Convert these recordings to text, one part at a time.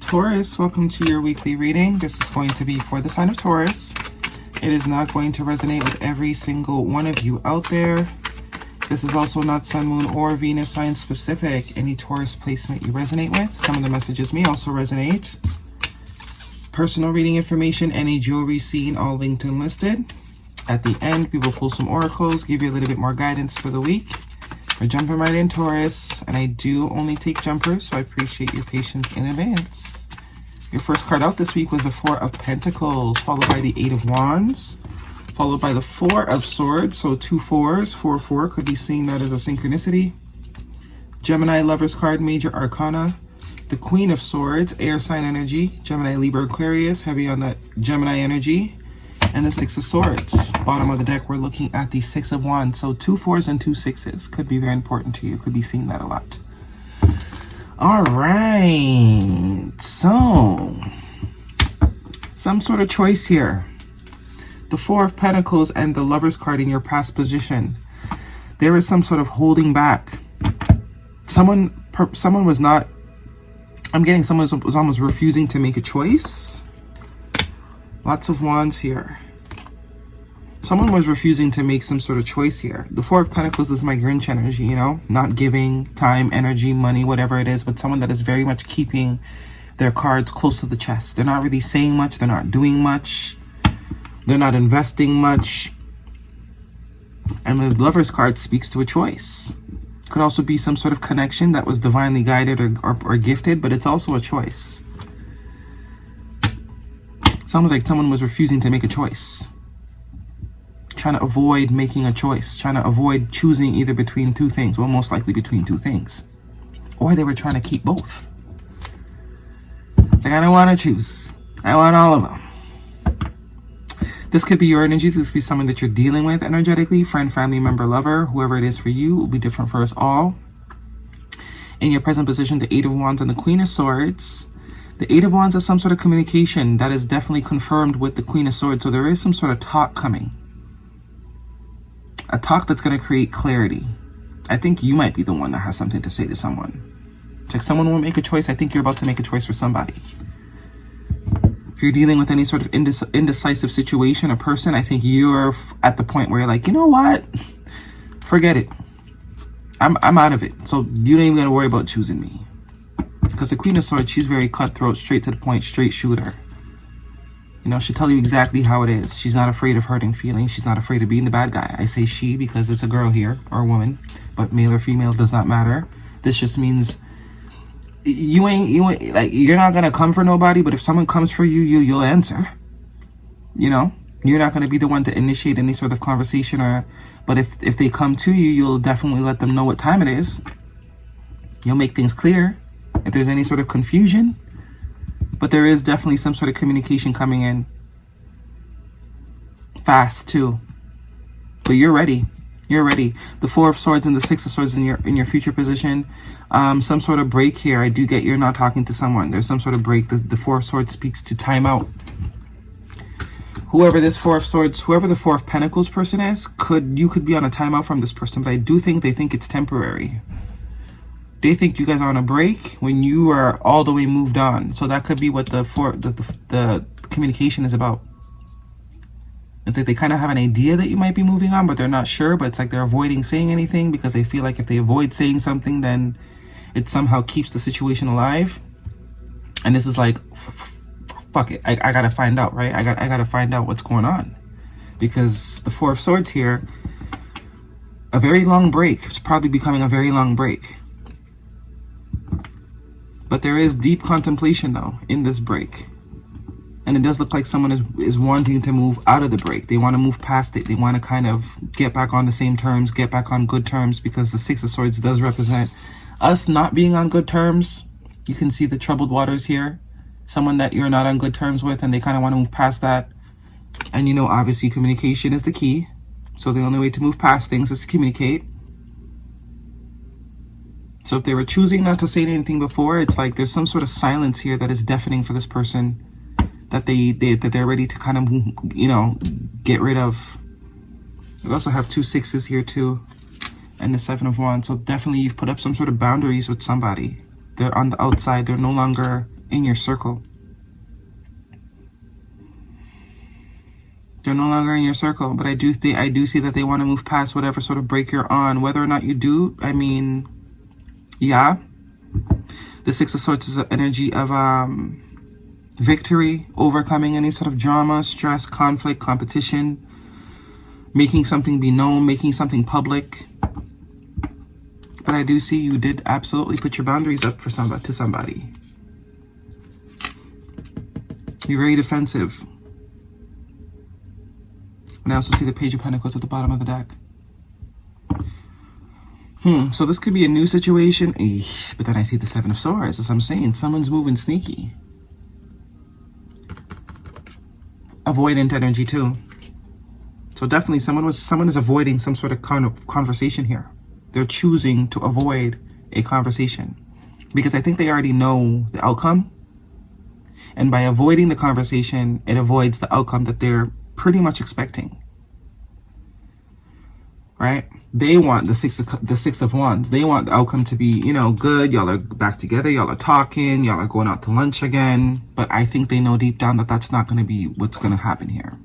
Taurus, welcome to your weekly reading. This is going to be for the sign of Taurus. It is not going to resonate with every single one of you out there. This is also not Sun, Moon, or Venus sign specific. Any Taurus placement you resonate with. Some of the messages may also resonate. Personal reading information, any jewelry seen, all linked and listed. At the end, we will pull some oracles, give you a little bit more guidance for the week. We're jumping right in, Taurus, and I do only take jumpers, so I appreciate your patience in advance. Your first card out this week was the Four of Pentacles, followed by the Eight of Wands, followed by the Four of Swords, so 2 4s, 4 4, could be seeing that as a synchronicity. Gemini Lover's card, Major Arcana, the Queen of Swords, air sign energy, Gemini, Libra, Aquarius, heavy on that Gemini energy, and the Six of Swords. Bottom of the deck, we're looking at the Six of Wands. So 2 4s and 2 6s could be very important to you. Could be seeing that a lot. All right. So, some sort of choice here. The Four of Pentacles and the Lover's card in your past position. There is some sort of holding back. Someone was not... I'm getting someone was almost refusing to make a choice. Lots of wands here. Someone was refusing to make some sort of choice here. The Four of Pentacles is my Grinch energy, you know? Not giving time, energy, money, whatever it is, but someone that is very much keeping their cards close to the chest. They're not really saying much. They're not doing much. They're not investing much. And the Lover's card speaks to a choice. Could also be some sort of connection that was divinely guided or gifted, but it's also a choice. It's almost like someone was refusing to make a choice. Trying to avoid making a choice. Trying to avoid choosing either between two things. Well, most likely between two things. Or they were trying to keep both. It's like, I don't want to choose. I want all of them. This could be your energy. This could be someone that you're dealing with energetically. Friend, family member, lover. Whoever it is for you will be different for us all. In your present position, the Eight of Wands and the Queen of Swords. The Eight of Wands is some sort of communication that is definitely confirmed with the Queen of Swords. So there is some sort of talk coming. A talk that's going to create clarity. I think you might be the one that has something to say to someone. It's like someone will make a choice. I think you're about to make a choice for somebody. If you're dealing with any sort of indecisive situation or person, I think you're at the point where you're like, you know what? Forget it. I'm out of it. So you don't even got to worry about choosing me. Because the Queen of Swords, she's very cutthroat, straight to the point, straight shooter. You know, she'll tell you exactly how it is. She's not afraid of hurting feelings. She's not afraid of being the bad guy. I say she because it's a girl here, or a woman. But male or female does not matter. This just means you ain't like, you're not going to come for nobody. But if someone comes for you, you'll answer. You know? You're not going to be the one to initiate any sort of conversation. But if they come to you, you'll definitely let them know what time it is. You'll make things clear. If there's any sort of confusion, but there is definitely some sort of communication coming in fast too. But you're ready. You're ready. The Four of Swords and the Six of Swords in your future position. Some sort of break here. I do get you're not talking to someone. There's some sort of break. The Four of Swords speaks to time out. Whoever this Four of Swords, whoever the Four of Pentacles person is, you could be on a timeout from this person, but I do think they think it's temporary. They think you guys are on a break when you are all the way moved on. So that could be what the communication is about. It's like they kind of have an idea that you might be moving on, but they're not sure. But it's like they're avoiding saying anything because they feel like if they avoid saying something, then it somehow keeps the situation alive. And this is like, fuck it. I gotta find out, right? I gotta find out what's going on. Because the Four of Swords here, a very long break. It's probably becoming a very long break. But there is deep contemplation, though, in this break. And it does look like someone is wanting to move out of the break. They want to move past it. They want to kind of get back on the same terms, get back on good terms, because the Six of Swords does represent us not being on good terms. You can see the troubled waters here. Someone that you're not on good terms with, and they kind of want to move past that. And, you know, obviously communication is the key. So the only way to move past things is to communicate. So if they were choosing not to say anything before, it's like there's some sort of silence here that is deafening for this person that they're ready to kind of, you know, get rid of. We also have 2 6s here too, and the Seven of Wands. So definitely you've put up some sort of boundaries with somebody. They're on the outside. They're no longer in your circle. They're no longer in your circle, but I do see that they want to move past whatever sort of break you're on. Whether or not you do, I mean, yeah. The Six of Swords is an energy of victory, overcoming any sort of drama, stress, conflict, competition, making something be known, making something public. But I do see you did absolutely put your boundaries up for somebody. You're very defensive. And I also see the Page of Pentacles at the bottom of the deck. So this could be a new situation. But then I see the Seven of Swords. As I'm saying, someone's moving sneaky. Avoidant energy too. So definitely someone is avoiding some sort of conversation here. They're choosing to avoid a conversation because I think they already know the outcome. And by avoiding the conversation, it avoids the outcome that they're pretty much expecting. Right? They want the six of wands. They want the outcome to be, you know, good. Y'all are back together. Y'all are talking. Y'all are going out to lunch again. But I think they know deep down that that's not going to be what's going to happen here.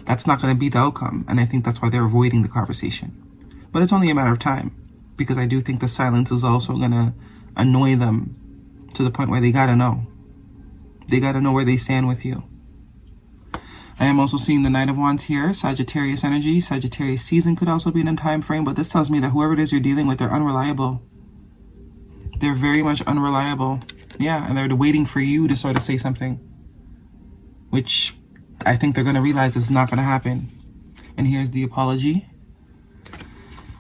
That's not going to be the outcome. And I think that's why they're avoiding the conversation. But it's only a matter of time, because I do think the silence is also going to annoy them to the point where they got to know. They got to know where they stand with you. I am also seeing the Knight of Wands here, Sagittarius energy. Sagittarius season could also be in a time frame, but this tells me that whoever it is you're dealing with, they're unreliable. They're very much unreliable. Yeah, and they're waiting for you to sort of say something, which I think they're going to realize is not going to happen. And here's the apology.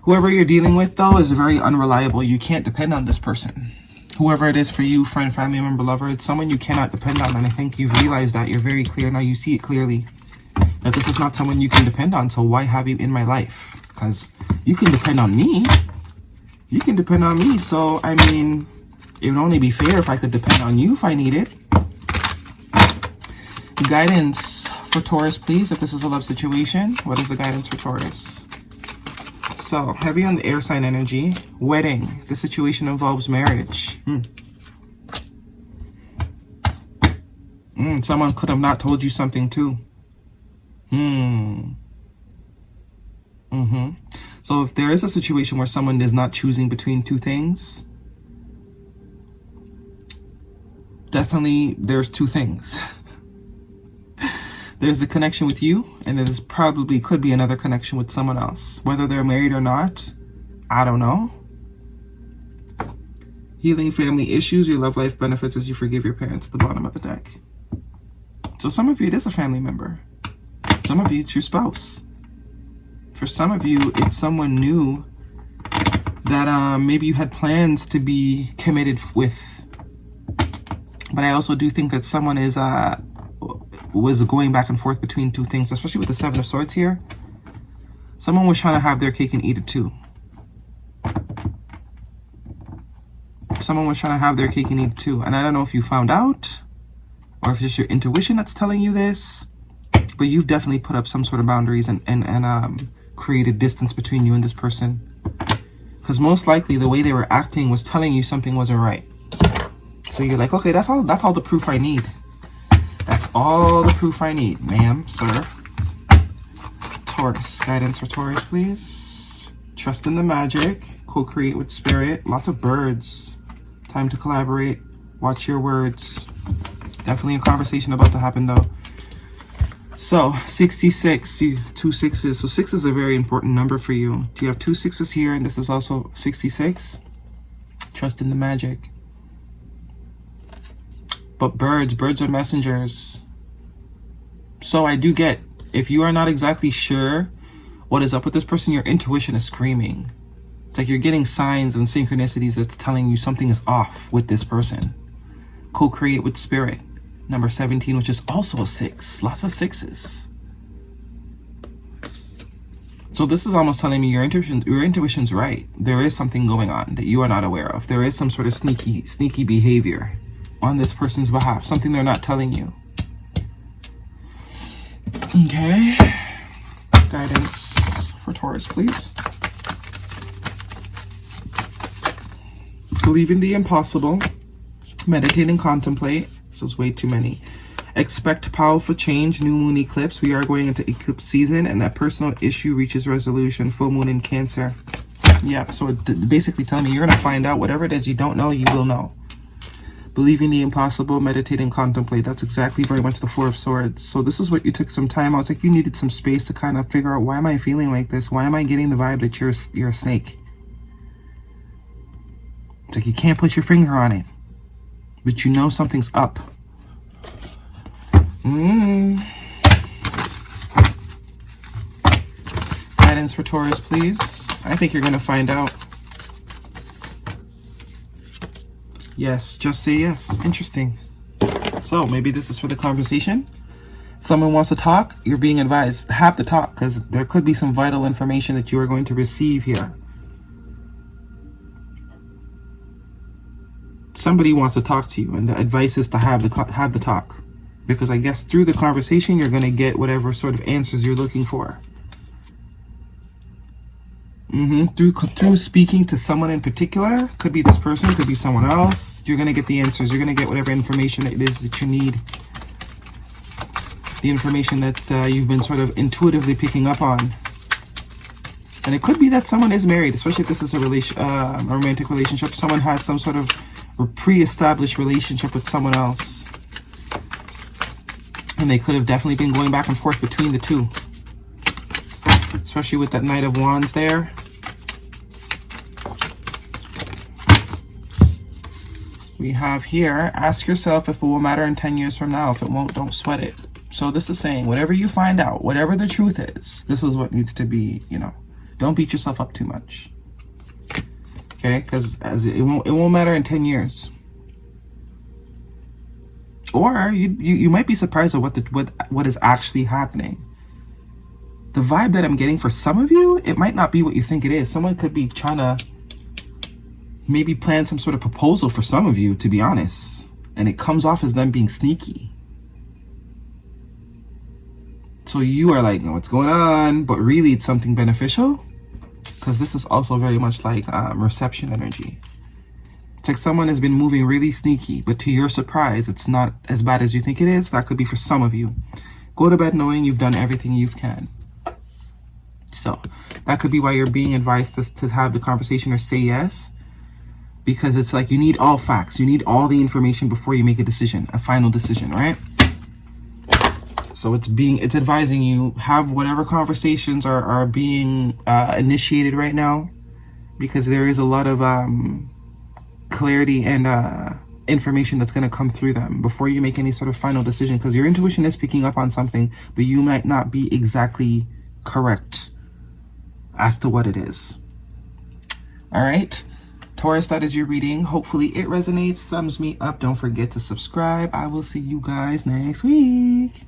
Whoever you're dealing with, though, is very unreliable. You can't depend on this person. Whoever it is for you, friend, family member, lover, it's someone you cannot depend on. And I think you've realized that. You're very clear now. You see it clearly that this is not someone you can depend on. So why have you in my life? Because you can depend on me. You can depend on me. So, I mean, it would only be fair if I could depend on you if I need it. Guidance for Taurus, please. If this is a love situation, what is the guidance for Taurus? So, heavy on the air sign energy. Wedding. The situation involves marriage. Someone could have not told you something too. So if there is a situation where someone is not choosing between two things, definitely there's two things. There's the connection with you, and there's probably could be another connection with someone else. Whether they're married or not, I don't know. Healing family issues, your love life benefits as you forgive your parents at the bottom of the deck. So some of you, it is a family member. Some of you, it's your spouse. For some of you, it's someone new that maybe you had plans to be committed with. But I also do think that someone is was going back and forth between two things, especially with the Seven of Swords here. Someone was trying to have their cake and eat it too. Someone was trying to have their cake and eat it too. And I don't know if you found out or if it's just your intuition that's telling you this, but you've definitely put up some sort of boundaries and created distance between you and this person. Because most likely the way they were acting was telling you something wasn't right. So you're like, okay, that's all the proof I need. That's all the proof I need, ma'am, sir. Taurus, guidance for Taurus, please. Trust in the magic. Co-create with spirit. Lots of birds. Time to collaborate. Watch your words. Definitely a conversation about to happen, though. So, 66. See, 2 6s. So 6 is a very important number for you. Do you have 2 6s here? And this is also 66. Trust in the magic. But birds are messengers. So I do get, if you are not exactly sure what is up with this person, your intuition is screaming. It's like you're getting signs and synchronicities that's telling you something is off with this person. Co-create with spirit. Number 17, which is also a 6. Lots of 6s. So this is almost telling me your intuition's right. There is something going on that you are not aware of. There is some sort of sneaky behavior on this person's behalf, something they're not telling you. Okay. Guidance for Taurus, please. Believe in the impossible. Meditate and contemplate. This is way too many. Expect powerful change. New moon eclipse. We are going into eclipse season, and that personal issue reaches resolution. Full moon in Cancer. Yeah, so basically telling me you're going to find out whatever it is you don't know, you will know. Believing the impossible, meditate and contemplate. That's exactly very much the Four of Swords. So this is what you took some time out. It's like you needed some space to kind of figure out, why am I feeling like this? Why am I getting the vibe that you're a snake? It's like you can't put your finger on it, but you know something's up. Guidance for Taurus, please. I think you're going to find out. Yes, just say yes. Interesting. So maybe this is for the conversation. If someone wants to talk, you're being advised, have to talk, because there could be some vital information that you are going to receive here. Somebody wants to talk to you, and the advice is to have the talk. Because I guess through the conversation, you're going to get whatever sort of answers you're looking for. Through speaking to someone in particular, could be this person, could be someone else, you're going to get the answers. You're going to get whatever information it is that you need. The information that you've been sort of intuitively picking up on. And it could be that someone is married, especially if this is a romantic relationship. Someone has some sort of pre-established relationship with someone else. And they could have definitely been going back and forth between the two. Especially with that Knight of Wands there. We have here, ask yourself if it will matter in 10 years from now. If it won't, don't sweat it. So this is saying, whatever you find out, whatever the truth is, this is what needs to be, don't beat yourself up too much. Okay, because it won't matter in 10 years. Or you might be surprised at what is actually happening. The vibe that I'm getting for some of you, it might not be what you think it is. Someone could be trying to maybe plan some sort of proposal for some of you, to be honest. And it comes off as them being sneaky. So you are like, what's going on? But really it's something beneficial. Because this is also very much like reception energy. It's like someone has been moving really sneaky, but to your surprise, it's not as bad as you think it is. That could be for some of you. Go to bed knowing you've done everything you can. So that could be why you're being advised to have the conversation or say yes. Because it's like you need all facts. You need all the information before you make a decision, a final decision, right? So it's advising you, have whatever conversations are being initiated right now. Because there is a lot of clarity and information that's going to come through them before you make any sort of final decision, because your intuition is picking up on something, but you might not be exactly correct as to what it is. All right, Taurus, that is your reading. Hopefully it resonates. Thumbs me up. Don't forget to subscribe. I will see you guys next week.